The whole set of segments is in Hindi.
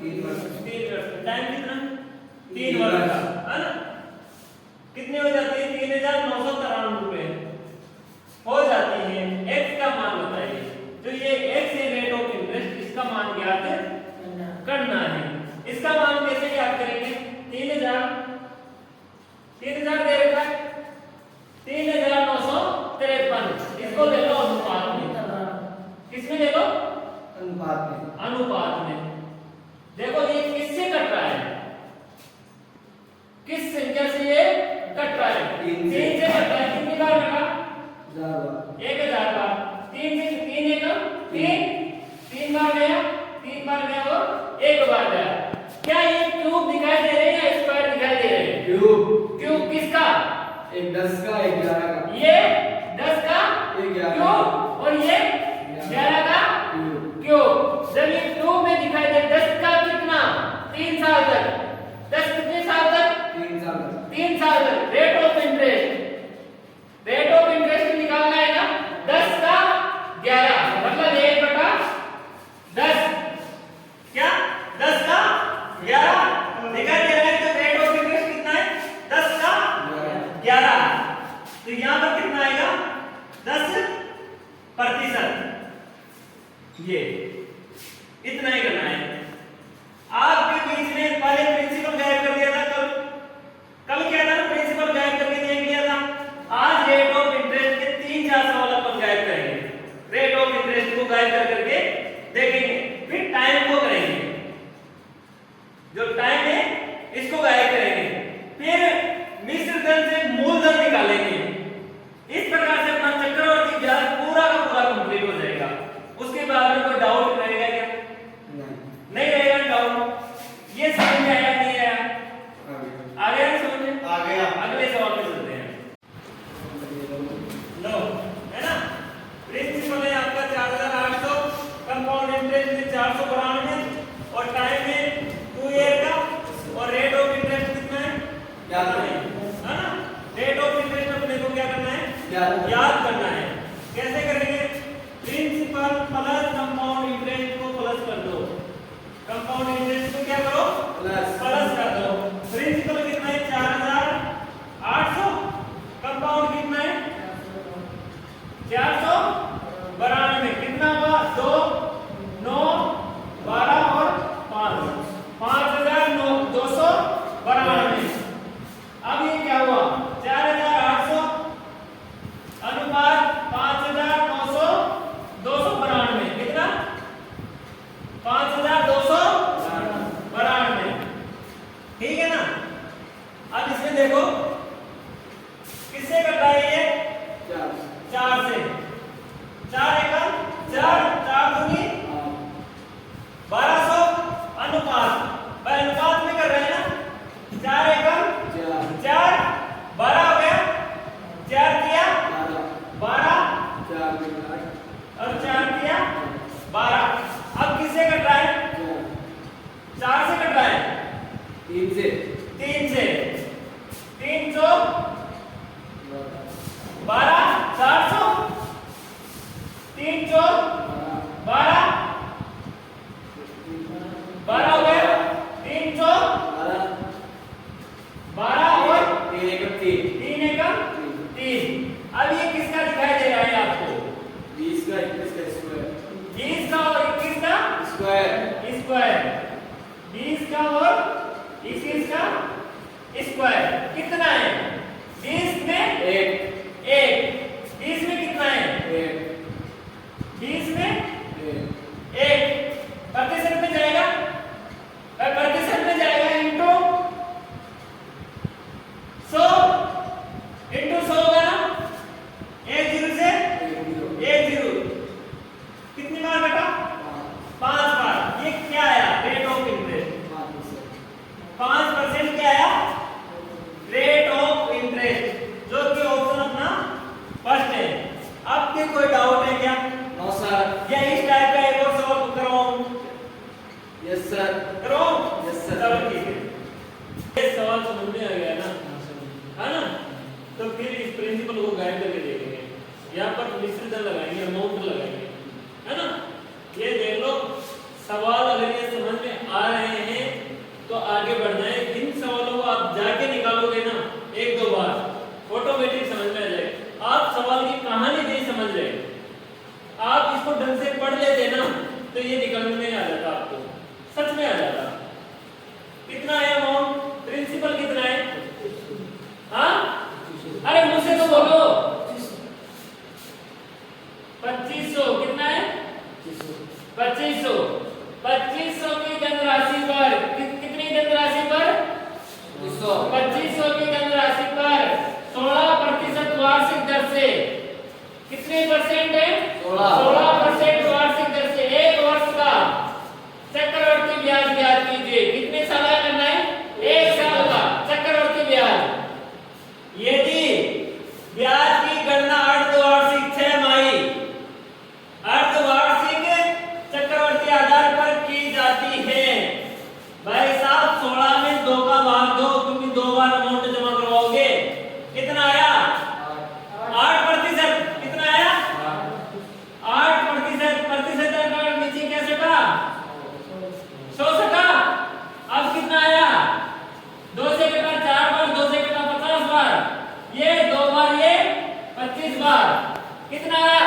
3%। टाइम कितना? 3 वर्ष का, है ना? कितने हो जाती है? 3993 रुपए हो जाती है। x का मान बताइए। तो ये x है रेट ऑफ इंटरेस्ट, इसका मान ज्ञात करना है। इसका मान कैसे ज्ञात करेंगे? 3000 दे रखा है, 3953, इसको ले लो अनुपात में। किसमें ले लो? अनुपात में। देखो ये किससे कट रहा है? किस संख्या से ये कट रहा है? 3 से कट रहा है। कितनी बार कटा? 1000 बार। 3 से 3 बार गया, 3 बार गया और 1 बार गया। क्या ये क्यूब दिखाई दे रहे हैं या स्क्वायर दिखाई दे रहे हैं? क्यूब किसका? एक 10 का, एक 11 का। ये 10 का क्यूब और ये 11 का क्यूब। जब ये क्यूब में दिखाई दे 10 का कितना? 3 साल तक। 10 कितने साल तक? 3 साल तक। रेट ऑफ इंटरेस्ट निकालना है ना? 10 का 11 मतलब 1/10। क्या 10 का 11 दिखाई दे रहा है? तो रेट ऑफ इंटरेस्ट कितना है? 10 का 11। तो यहां पर कितना आएगा? 10%। ये इतना ही करना है। आपके बीच में पहले प्रिंसिपल गायब कर दिया था। कल क्या था? प्रिंसिपल गायब करके देख लिया था। आज रेट ऑफ इंटरेस्ट के 3-4 सवाल अपन गायब करेंगे। रेट ऑफ इंटरेस्ट को गायब करके देखेंगे, फिर टाइम को करेंगे। जो टाइम है इसको गायब करेंगे, फिर मिश्र धन से मूलधन निकालेंगे। इस प्रकार से अपना चक्रवर्ती ब्याज पूरा का पूरा कंप्लीट हो जाएगा। उसके बाद में कोई डाउट रहेगा क्या? नहीं रहेगा डाउट। ये समझ में आया नहीं आया? आ गया समझ में? आ गया। अगले सवाल पे चलते हैं। लो है ना? प्रिंसिपल है आपका 4800, कंपाउंड इंटरेस्ट में 492 और टाइम है 2 ईयर का। और रेट ऑफ इंटरेस्ट कितना है? याद है ना? रेट ऑफ इंटरेस्ट अपने को क्या करना है? याद करना है। कैसे करेंगे? प्रिंसिपल प्लस कंपाउंड इंटरेस्ट को प्लस कर दो। कंपाउंड इंटरेस्ट को क्या करो? प्लस कर दो। प्रिंसिपल कितना है? 4800। कंपाउंड कितना है? 492। कितना हुआ? 2 9 12 और 5 5292। अब ये क्या हुआ? 4800 अनुपात 5900 292। कितना? 5292। ठीक है ना? अब इसमें देखो किससे कट रहा है ये? 4 से। 4 एकम 4 दूनी 1200 अनुपात। भाई अनुपात में कर रहे हैं ना? 4 एकम 4 12 हो गया। 4 किया 12 और 4 किया 12। अब किससे कट रहा है? 4 से कट रहा है। 3 से 300 12 400 300 12 12 हो गया। 300 12 और 3 एकम 3। अब ये किसका दिखाई दे रहा है आपको? 20 का 21 का स्क्वायर। 20 का और 21 का स्क्वायर। 20 का और 21 का स्क्वायर कितना है? 20 में 1। 20 में कितना है? 20 में 1 प्रतिशत में जाएगा। प्रतिशत में जाएगा इंटू 100 होगा ना? 1 0 से 1 0। कितनी बार बेटा? 5 बार। ये क्या आया? रेट ऑफ इंटरेस्ट 5% क्या आया? रेट ऑफ इंटरेस्ट, जो कि ऑप्शन अपना फर्स्ट है। अब के कोई डाउट है क्या? No sir. या इस टाइप का एक और सवाल करो? Yes sir. करो? Yes sir. चलो ठीक है। ये सवाल समझ में आ गया ना? है ना? तो फिर इस प्रिंसिपल को गाइड करके देखेंगे। यहाँ पर मिश्रित लगाएंगे, अमाउंट लगाएंगे, है ना? ये देख लो सवाल अगर ये समझ में आ रहे हैं कितने परसेंट है? 16 16% वार्षिक दर से 1 वर्ष का चक्रवर्ती ब्याज ज्ञात कीजिए। कितने साल का करना है? 1 साल का चक्रवर्ती ब्याज। यदि ब्याज की गणना अर्धवार्षिक 6 माही अर्धवार्षिक चक्रवर्ती आधार पर की जाती है। भाई साहब 16 में 2 का भाग दो, क्योंकि 2 बार अमाउंट जमा करवाओगे। कितना आया? 8%। कितना आया? 8%। प्रतिशत का नीचे क्या सटा? 100 सटा। अब कितना आया? 2 से कटा 4 बार, 2 से कटा 50 बार, ये 2 बार, ये 25 बार। कितना आया?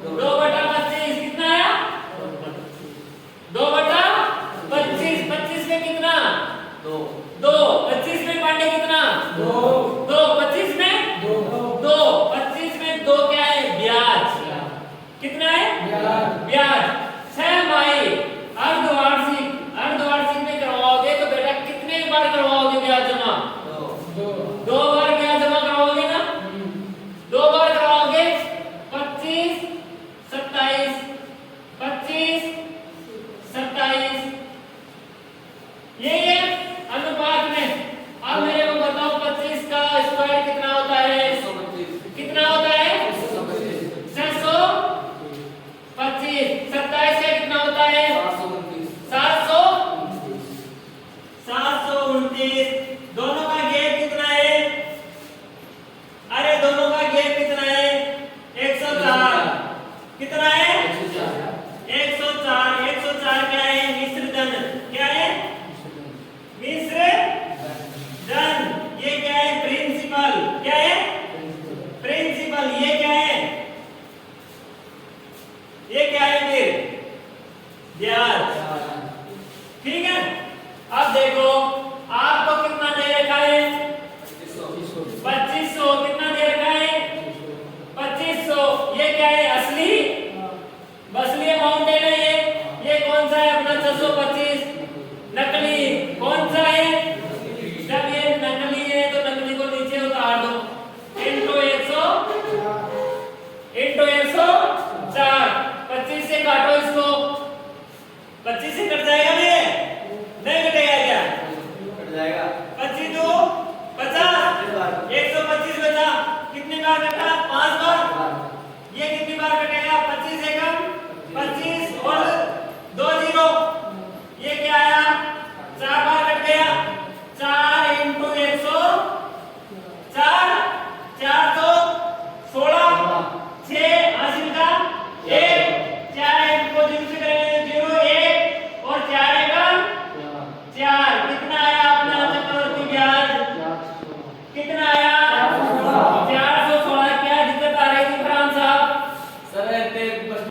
2/25। कितना आया? 2/25। 25 में कितना? 2। 25 में पांडे कितना? 2। 25 में 2। 25 में 2 क्या है? ब्याज। कितना है? ब्याज। 6 माही अर्धवार्षिक में करवाओगे तो बेटा कितने बार करवाओगे ब्याज जमा? 2 बार ब्याज जमा करवाओगे ना? 2 बार करवाओगे। 25 27 25 27, ये अनुपात में। अब मेरे को बताओ 25 का स्क्वायर कितना होता है? कितना होता है? 625। 27 का कितना होता है? 729। दोनों का गैप कितना है? अरे दोनों का गैप कितना है? 104। कितना है? 104। 104 क्या है? मिश्र धन। क्या है? मिश्र धन। ये क्या है? प्रिंसिपल। क्या है? प्रिंसिपल। ये क्या है? ये क्या है फिर? ब्याज। ठीक है। अब देखो